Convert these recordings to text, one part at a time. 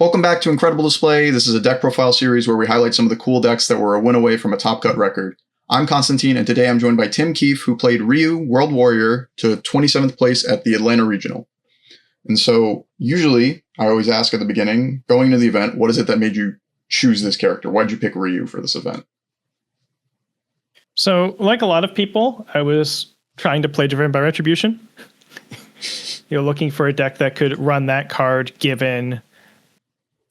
Welcome back to Incredible Display. This is a deck profile series where we highlight some of the cool decks that were a win away from a top cut record. I'm Constantine, and today I'm joined by Tim Keefe, who played Ryu World Warrior to 27th place at the Atlanta Regional. And so, usually, I always ask at the beginning, going into the event, what is it that made you choose this character? Why did you pick Ryu for this event? So, like a lot of people, I was trying to play Driven by Retribution. Looking for a deck that could run that card given,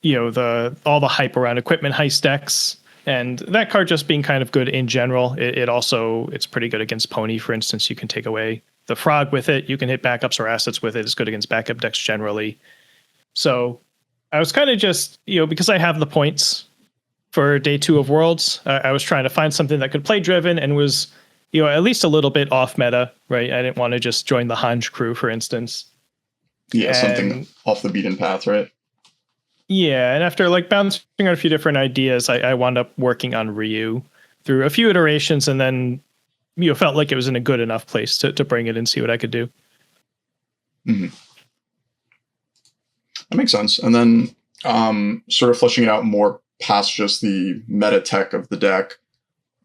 all the hype around equipment heist decks. And that card just being kind of good in general. It's pretty good against Pony, for instance. You can take away the frog with it. You can hit backups or assets with it. It's good against backup decks generally. So I was kind of just, because I have the points for day 2 of Worlds, I was trying to find something that could play Driven and was, at least a little bit off meta, right? I didn't want to just join the Hanj crew, for instance. Yeah, something off the beaten path, right? Yeah, and after bouncing on a few different ideas, I wound up working on Ryu through a few iterations, and then felt like it was in a good enough place to bring it and see what I could do. Mm-hmm. That makes sense. And then sort of fleshing it out more past just the meta tech of the deck,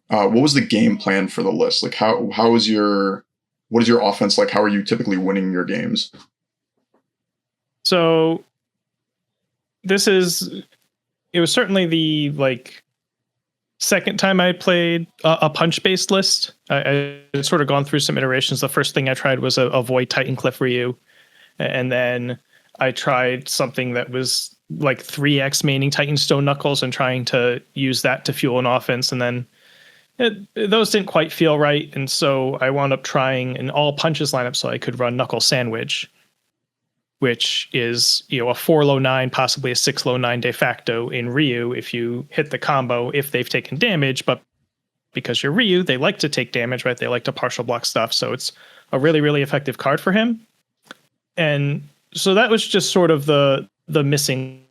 what was the game plan for the list? Like, what is your offense like? How are you typically winning your games? So it was certainly the second time I played a punch-based list. I had sort of gone through some iterations. The first thing I tried was a Void Titan Cliff Ryu. And then I tried something that was 3x maining Titan Stone Knuckles and trying to use that to fuel an offense. And then those didn't quite feel right. And so I wound up trying an all punches lineup so I could run Knuckle Sandwich, which is, a 4 low 9, possibly a 6 low 9 de facto in Ryu if you hit the combo if they've taken damage. But because you're Ryu, they like to take damage, right? They like to partial block stuff. So it's a really, really effective card for him. And so that was just sort of the missing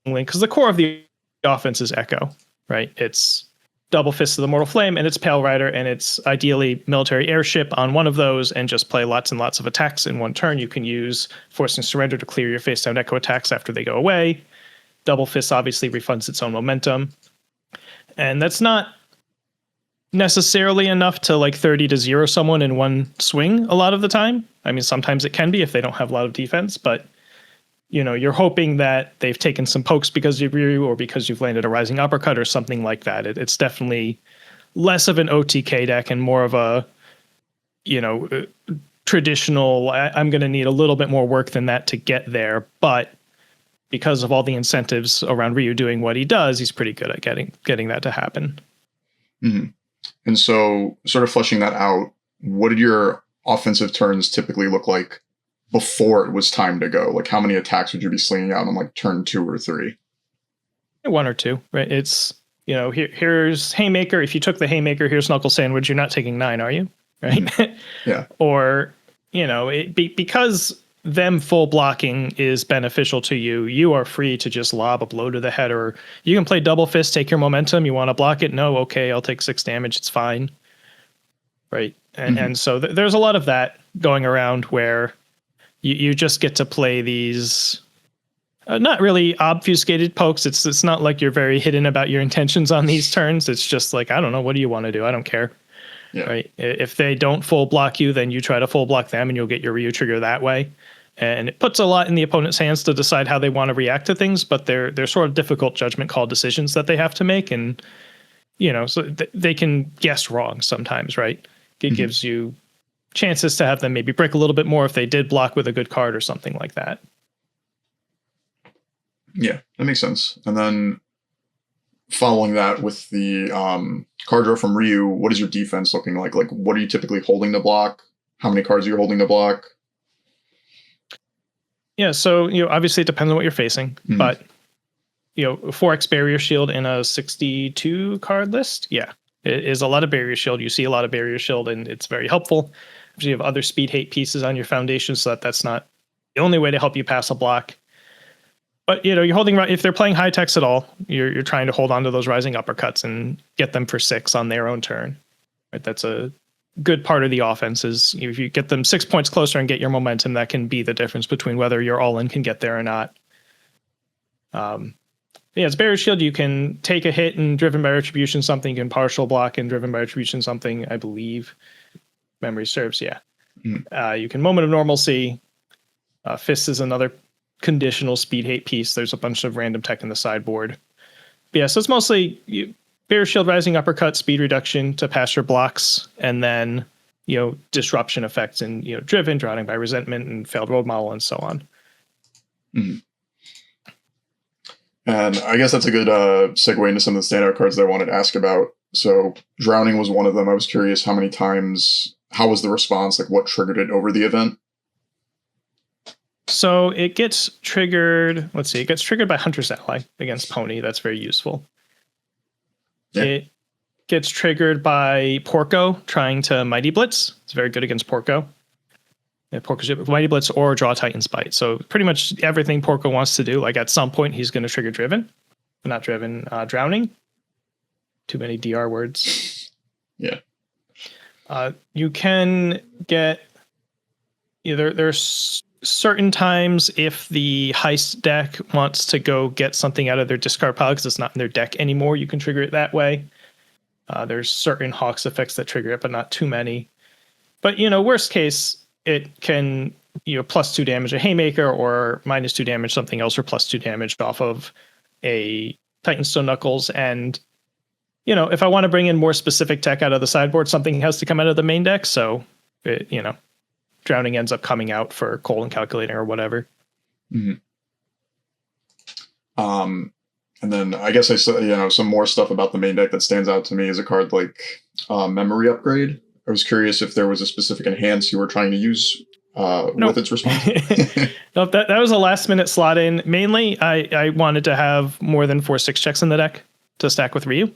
link, because the core of the offense is Echo, right? It's Double Fist of the Mortal Flame, and it's Pale Rider, and it's ideally military airship on one of those, and just play lots and lots of attacks in one turn. You can use Forcing Surrender to clear your face down Echo attacks after they go away. Double Fist obviously refunds its own momentum. And that's not necessarily enough to 30-0 someone in one swing a lot of the time. I mean, sometimes it can be if they don't have a lot of defense, but you're hoping that they've taken some pokes because of you or because you've landed a rising uppercut or something like that. It's definitely less of an OTK deck and more of a, traditional, I'm going to need a little bit more work than that to get there. But because of all the incentives around Ryu doing what he does, he's pretty good at getting that to happen. Mm-hmm. And so sort of fleshing that out, what did your offensive turns typically look like before it was time to go? How many attacks would you be slinging out on turn 2 or 3? 1 or 2, right? It's, here's Haymaker. If you took the Haymaker, here's Knuckle Sandwich. You're not taking 9, are you? Right? Yeah. Or, because them full blocking is beneficial to you, you are free to just lob a blow to the head, or you can play Double Fist, take your momentum. You want to block it? No, okay, I'll take 6 damage. It's fine. Right? And so there's a lot of that going around where you just get to play these not really obfuscated pokes. It's not like you're very hidden about your intentions on these turns. It's just I don't know. What do you want to do? I don't care. Yeah. Right. If they don't full block you, then you try to full block them and you'll get your Ryu trigger that way. And it puts a lot in the opponent's hands to decide how they want to react to things, but they're sort of difficult judgment call decisions that they have to make. And, so they can guess wrong sometimes, right? It gives you chances to have them maybe break a little bit more if they did block with a good card or something like that. Yeah, that makes sense. And then following that with the card draw from Ryu, what is your defense looking like? What are you typically holding to block? How many cards are you holding to block? Yeah, so obviously it depends on what you're facing, but 4x barrier shield in a 62 card list, yeah, it is a lot of barrier shield. You see a lot of barrier shield, and it's very helpful. You have other speed hate pieces on your foundation, so that's not the only way to help you pass a block. But you're holding, if they're playing high techs at all, you're trying to hold on to those rising uppercuts and get them for 6 on their own turn. Right, that's a good part of the offense. Is if you get them 6 points closer and get your momentum, that can be the difference between whether your all in can get there or not. Yeah, it's Barrier Shield. You can take a hit and Driven by Retribution something. You can partial block and Driven by Retribution something, I believe. Memory serves, yeah. You can Moment of Normalcy. Fist is another conditional speed hate piece. There's a bunch of random tech in the sideboard. But yeah, so it's mostly Barrier Shield, Rising Uppercut, speed reduction to pass your blocks, and then disruption effects and Driven, Drowning by Resentment, and Failed Road Model, and so on. Mm-hmm. And I guess that's a good segue into some of the standout cards that I wanted to ask about. So Drowning was one of them. I was curious how many times, how was the response, like what triggered it over the event? So it gets triggered, let's see, it gets triggered by Hunter's Ally against Pony. That's very useful. Yeah. It gets triggered by Porco trying to Mighty Blitz. It's very good against Porco. Yeah, Porco's Mighty Blitz or draw Titan's Bite. So pretty much everything Porco wants to do, like at some point he's going to trigger Driven. Not Driven, Drowning. Too many DR words. Yeah. You can get there's certain times if the Heist deck wants to go get something out of their discard pile because it's not in their deck anymore, you can trigger it that way. There's certain Hawks effects that trigger it, but not too many. But worst case, it can +2 damage a Haymaker or -2 damage something else or +2 damage off of a Titanstone Knuckles. And if I want to bring in more specific tech out of the sideboard, something has to come out of the main deck. So it, Drowning ends up coming out for Colon Calculating or whatever. Mm-hmm. And then I guess I saw some more stuff about the main deck that stands out to me is a card like Memory Upgrade. I was curious if there was a specific enhance you were trying to use with its response. No, that was a last minute slot in. Mainly, I wanted to have more than 4/6 checks in the deck to stack with Ryu.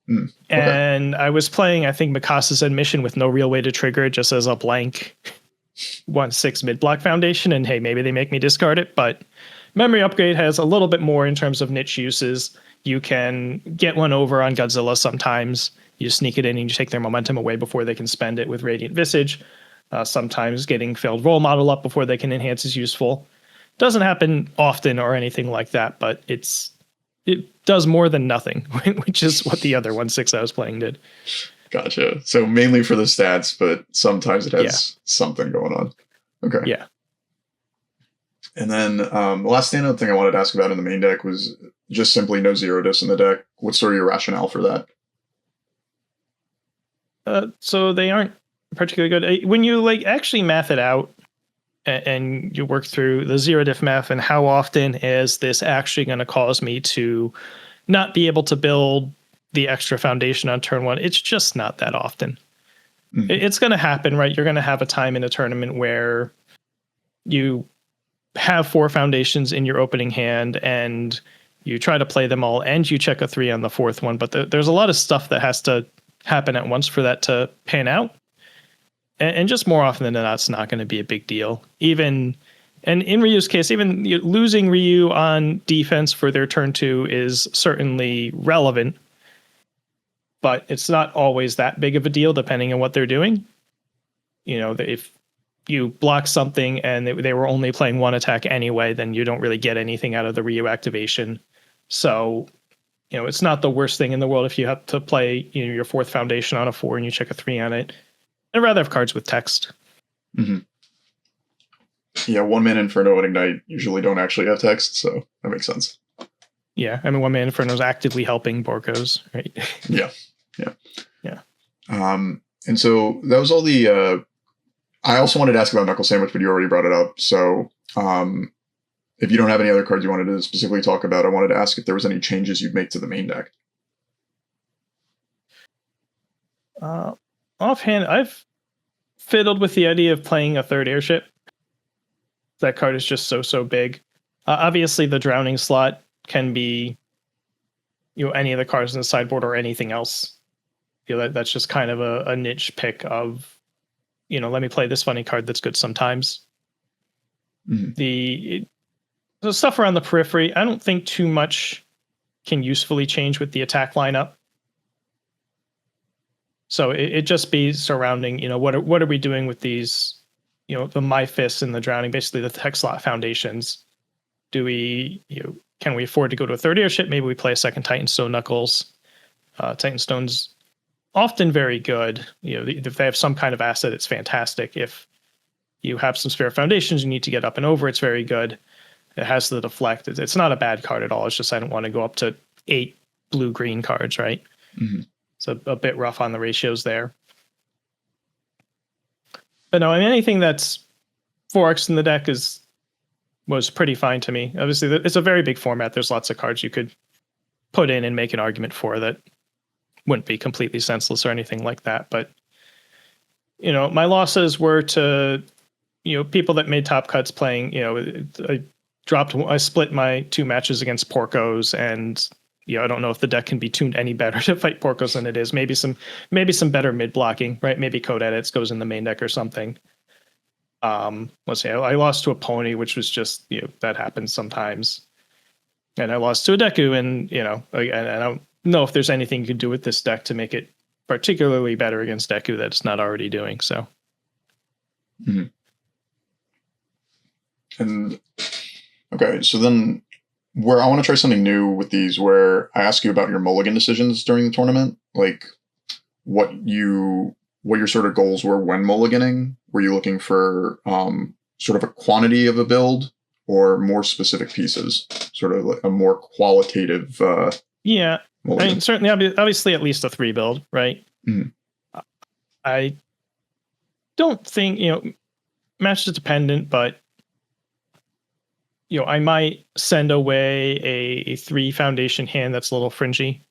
Okay. And I was playing, I think, Mikasa's Admission with no real way to trigger it, just as a blank 1/6 mid-block foundation. And hey, maybe they make me discard it. But Memory Upgrade has a little bit more in terms of niche uses. You can get one over on Godzilla sometimes. You sneak it in and you take their momentum away before they can spend it with Radiant Visage. Sometimes getting Failed Role Model up before they can enhance is useful. Doesn't happen often or anything like that, but it does more than nothing, which is what the other 1/6 I was playing did. Gotcha. So mainly for the stats, but sometimes it has something going on. Okay. Yeah. And then the last standout thing I wanted to ask about in the main deck was just simply no Zero Dis in the deck. What's sort of your rationale for that? So they aren't particularly good. When you actually math it out and you work through the zero diff math and how often is this actually going to cause me to not be able to build the extra foundation on turn one, it's just not that often. Mm-hmm. It's going to happen, right? You're going to have a time in a tournament where you have 4 foundations in your opening hand and you try to play them all and you check a 3 on the 4th one, but there's a lot of stuff that has to happen at once for that to pan out. And just more often than not, it's not going to be a big deal. And in Ryu's case, even losing Ryu on defense for their turn 2 is certainly relevant, but it's not always that big of a deal depending on what they're doing. If you block something and they were only playing 1 attack anyway, then you don't really get anything out of the Ryu activation. So, it's not the worst thing in the world if you have to play your 4th foundation on a 4 and you check a 3 on it. I'd rather have cards with text. Mm-hmm. Yeah, 1-mana Inferno and Ignite usually don't actually have text, so that makes sense. Yeah, 1-mana Inferno is actively helping Borkos, right? Yeah. And so that was all the... I also wanted to ask about Knuckle Sandwich, but you already brought it up. So if you don't have any other cards you wanted to specifically talk about, I wanted to ask if there was any changes you'd make to the main deck. Offhand, I've fiddled with the idea of playing a 3rd airship. That card is just so big. Obviously, the Drowning slot can be any of the cards in the sideboard or anything else. That's just kind of a niche pick of, let me play this funny card that's good sometimes. Mm-hmm. The stuff around the periphery, I don't think too much can usefully change with the attack lineup. So it just be surrounding, what are we doing with these, the My Fists and the Drowning, basically the tech slot foundations. Do we can we afford to go to a third airship? Maybe we play a second Titanstone Knuckles. Titanstone's often very good. If they have some kind of asset, it's fantastic. If you have some spare foundations, you need to get up and over, it's very good. It has the deflect. It's not a bad card at all. It's just I don't want to go up to 8 blue-green cards, right? Mm-hmm. It's a bit rough on the ratios there. But no, I mean, anything that's 4X in the deck was pretty fine to me. Obviously, it's a very big format. There's lots of cards you could put in and make an argument for that wouldn't be completely senseless or anything like that. But, my losses were to, people that made top cuts playing, I split my 2 matches against Porcos, and I don't know if the deck can be tuned any better to fight Porcos than it is. Maybe some better mid blocking, right? Maybe Code Edits goes in the main deck or something. Let's see, I lost to a Pony, which was just, that happens sometimes. And I lost to a Deku, and, I don't know if there's anything you can do with this deck to make it particularly better against Deku that it's not already doing, so. Mm-hmm. And, okay, so then where I want to try something new with these, where I ask you about your mulligan decisions during the tournament, like what your sort of goals were when mulliganing. Were you looking for sort of a quantity of a build or more specific pieces, sort of like a more qualitative yeah, mulligan? I mean, certainly, obviously at least a 3 build, right? Mm-hmm. I don't think, match is dependent, but I might send away a 3 foundation hand that's a little fringy.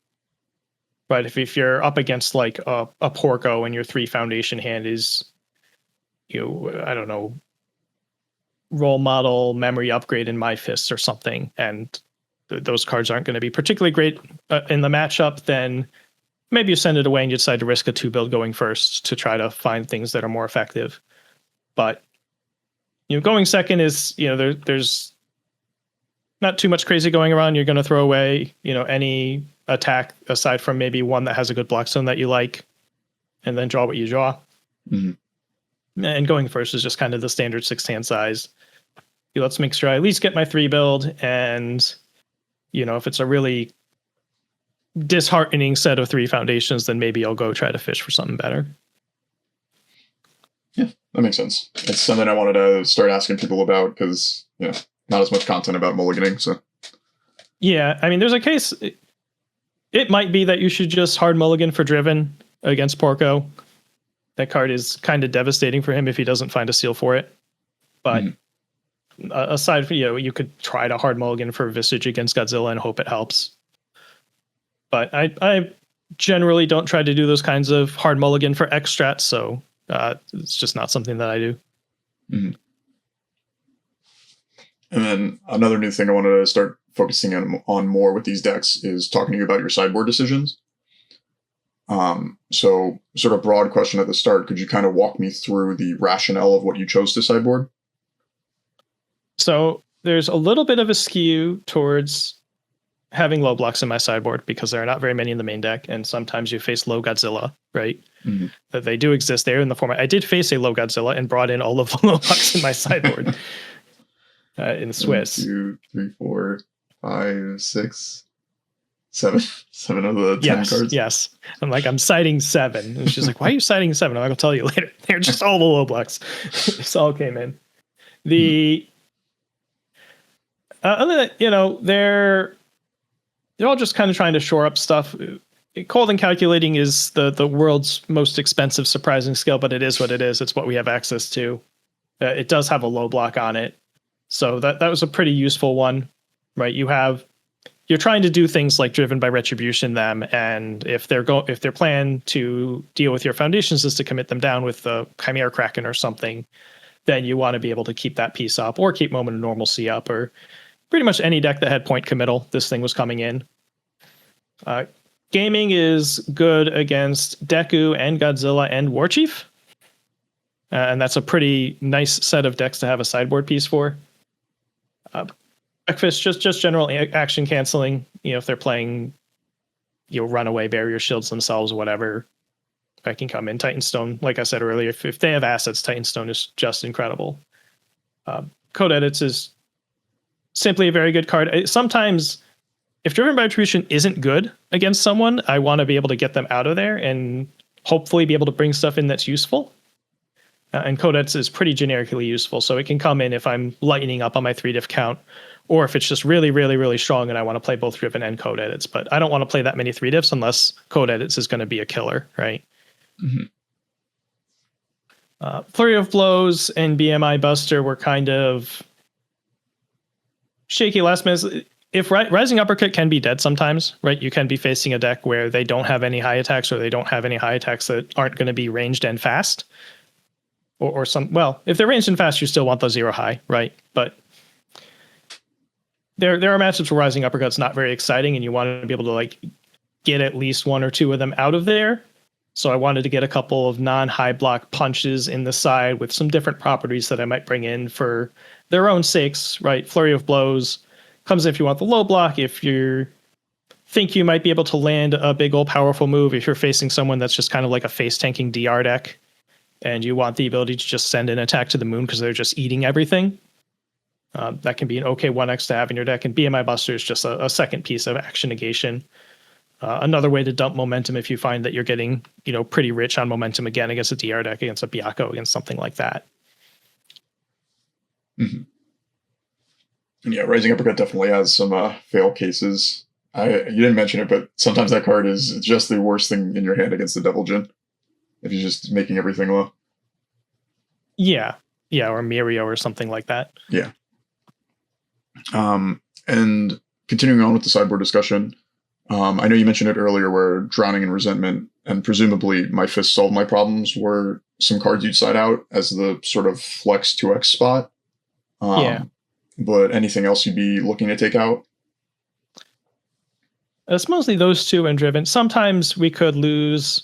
But if you're up against like a Porco and your 3 foundation hand is, I don't know, role model memory upgrade in my fists or something, and those cards aren't going to be particularly great in the matchup, then maybe you send it away and you decide to risk a 2 build going first to try to find things that are more effective. But going second is, there's not too much crazy going around. You're going to throw away, any attack aside from maybe one that has a good block zone that you like, and then draw what you draw. Mm-hmm. And going first is just kind of the standard 6-hand size. Let's make sure I at least get my 3 build, and if it's a really disheartening set of 3 foundations, then maybe I'll go try to fish for something better. Yeah, that makes sense. It's something I wanted to start asking people about because not as much content about mulliganing. So yeah, I mean, there's a case. It might be that you should just hard mulligan for Driven against Porco. That card is kind of devastating for him if he doesn't find a seal for it. But aside from, you could try to hard mulligan for Visage against Godzilla and hope it helps. But I generally don't try to do those kinds of hard mulligan for X strats, so it's just not something that I do. Mm-hmm. And then another new thing I wanted to start focusing on more with these decks is talking to you about your sideboard decisions. So sort of broad question at the start, could you kind of walk me through the rationale of what you chose to sideboard? So there's a little bit of a skew towards having low blocks in my sideboard because there are not very many in the main deck, and sometimes you face low Godzilla, right? Mm-hmm. That they do exist there in the format. I did face a low Godzilla and brought in all of the low blocks in my sideboard. In Swiss. 1, 2, 3, 4, 5, 6, 7. 7 of the 10 cards. Yes. I'm citing 7. And she's like, why are you citing 7? I'm like, I'll tell you later. They're just all the low blocks. This all came in. They're all just kind of trying to shore up stuff. Cold and Calculating is the world's most expensive surprising skill, but it is what it is. It's what we have access to. It does have a low block on it. So that was a pretty useful one, right? You're trying to do things like Driven by Retribution them, and if their plan to deal with your foundations is to commit them down with the Chimera Kraken or something, then you want to be able to keep that piece up or keep Moment of Normalcy up, or pretty much any deck that had point committal, this thing was coming in. Gaming is good against Deku and Godzilla and Warchief. And that's a pretty nice set of decks to have a sideboard piece for. Breakfast, just general action canceling. If they're playing, runaway barrier shields themselves, whatever, I can come in. Titanstone, like I said earlier, if they have assets, Titanstone is just incredible. Code Edits is simply a very good card. Sometimes, if Driven by Retribution isn't good against someone, I want to be able to get them out of there and hopefully be able to bring stuff in that's useful. And Codex is pretty generically useful, so it can come in if I'm lightening up on my 3 diff count, or if it's just really, really, really strong and I want to play both Driven and Code Edits. But I don't want to play that many 3 diffs unless Code Edits is going to be a killer, right? Mm-hmm. Flurry of Blows and BMI Buster were kind of shaky last minute. If Rising Uppercut can be dead sometimes, right? You can be facing a deck where they don't have any high attacks, or they don't have any high attacks that aren't going to be ranged and fast. Or some, well, if they're ranged and fast, you still want the 0 high, right? But there are matchups where Rising Uppercut's not very exciting, and you want to be able to like get at least 1 or 2 of them out of there. So I wanted to get a couple of non-high block punches in the side with some different properties that I might bring in for their own sakes, right? Flurry of Blows comes in if you want the low block, if you think you might be able to land a big old powerful move, if you're facing someone that's just kind of like a face tanking DR deck, and you want the ability to just send an attack to the moon because they're just eating everything. That can be an okay 1x to have in your deck, and BMI Buster is just a second piece of action negation. Another way to dump momentum if you find that you're getting, pretty rich on momentum again against a DR deck, against a Byakko, against something like that. Mm-hmm. And yeah, Rising Uppercut definitely has some fail cases. You didn't mention it, but sometimes that card is just the worst thing in your hand against the Devil Jin, if you're just making everything low. Yeah, or Mirio or something like that. Yeah. And continuing on with the sideboard discussion, I know you mentioned it earlier where Drowning in Resentment and presumably My Fist Solved My Problems were some cards you'd side out as the sort of flex 2x spot. Yeah. But anything else you'd be looking to take out? It's mostly those 2 and Driven. Sometimes we could lose,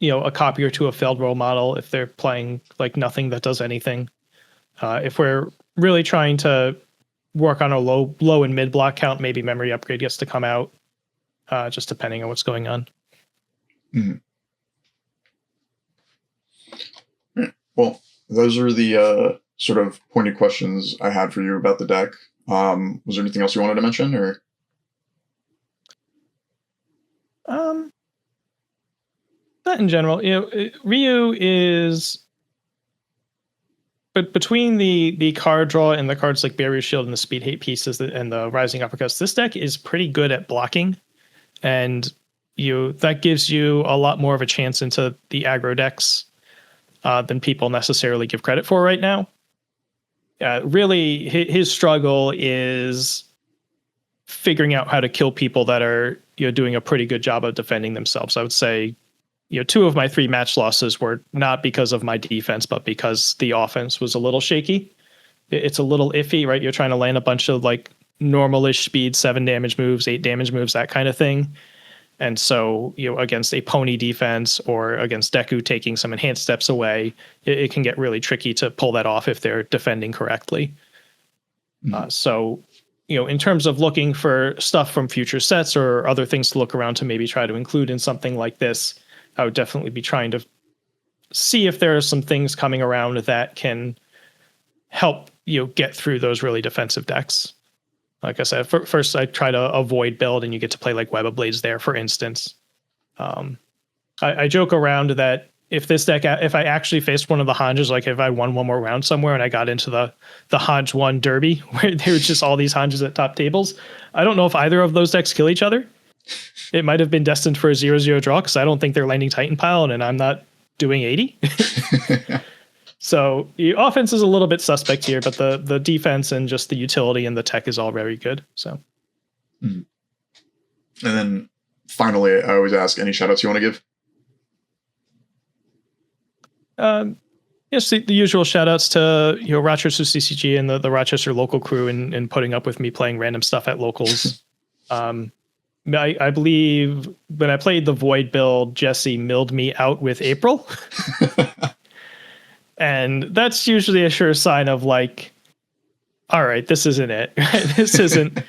a copy or 2 of Failed Role Model if they're playing like nothing that does anything. If we're really trying to work on a low and mid block count, maybe Memory Upgrade gets to come out, just depending on what's going on. Mm-hmm. Well, those are the sort of pointed questions I had for you about the deck. Was there anything else you wanted to mention, or? Not in general. Ryu is, but between the card draw and the cards like Barrier Shield and the Speed Hate pieces and the Rising Uppercuts, this deck is pretty good at blocking, and that gives you a lot more of a chance into the aggro decks than people necessarily give credit for right now. Really, his struggle is figuring out how to kill people that are doing a pretty good job of defending themselves. I would say 2 of my 3 match losses were not because of my defense, but because the offense was a little shaky. It's a little iffy, right? You're trying to land a bunch of like normal-ish speed, 7 damage moves, 8 damage moves, that kind of thing. And so, against a pony defense or against Deku taking some enhanced steps away, it can get really tricky to pull that off if they're defending correctly. Mm-hmm. So, in terms of looking for stuff from future sets or other things to look around to maybe try to include in something like this, I would definitely be trying to see if there are some things coming around that can help get through those really defensive decks. Like I said, first I try to avoid build, and you get to play like Web of Blades there, for instance. I joke around that if I actually faced one of the Hanjas, like if I won one more round somewhere and I got into the Hanj 1 Derby, where there was just all these Hanjas at top tables, I don't know if either of those decks kill each other. It might have been destined for a 0-0 draw because I don't think they're landing Titan Pile, and I'm not doing 80. So the offense is a little bit suspect here, but the defense and just the utility and the tech is all very good. So, mm-hmm. And then finally, I always ask, any shout outs you want to give? Yes, the usual shout outs to RochesterCCG and the Rochester local crew and putting up with me playing random stuff at locals. I believe when I played the Void build, Jesse milled me out with April. And that's usually a sure sign of like, all right, this isn't it. This isn't,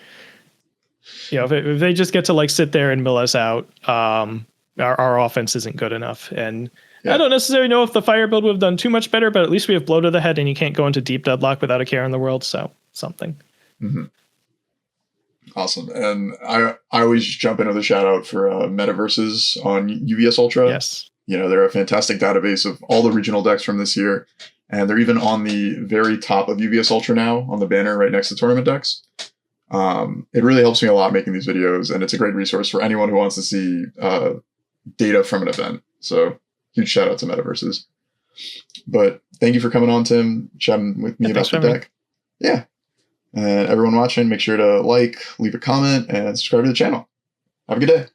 if they just get to like sit there and mill us out, our offense isn't good enough. And yeah. I don't necessarily know if the fire build would have done too much better, but at least we have blow to the head and you can't go into deep deadlock without a care in the world. So something. Mm-hmm. Awesome. And I always jump in with a shout out for Metaversus on UVS Ultra. Yes. They're a fantastic database of all the regional decks from this year. And they're even on the very top of UVS Ultra now on the banner right next to tournament decks. It really helps me a lot making these videos, and it's a great resource for anyone who wants to see data from an event. So huge shout out to Metaverses. But thank you for coming on, Tim, chatting with me about the deck. Yeah. And everyone watching, make sure to like, leave a comment, and subscribe to the channel. Have a good day.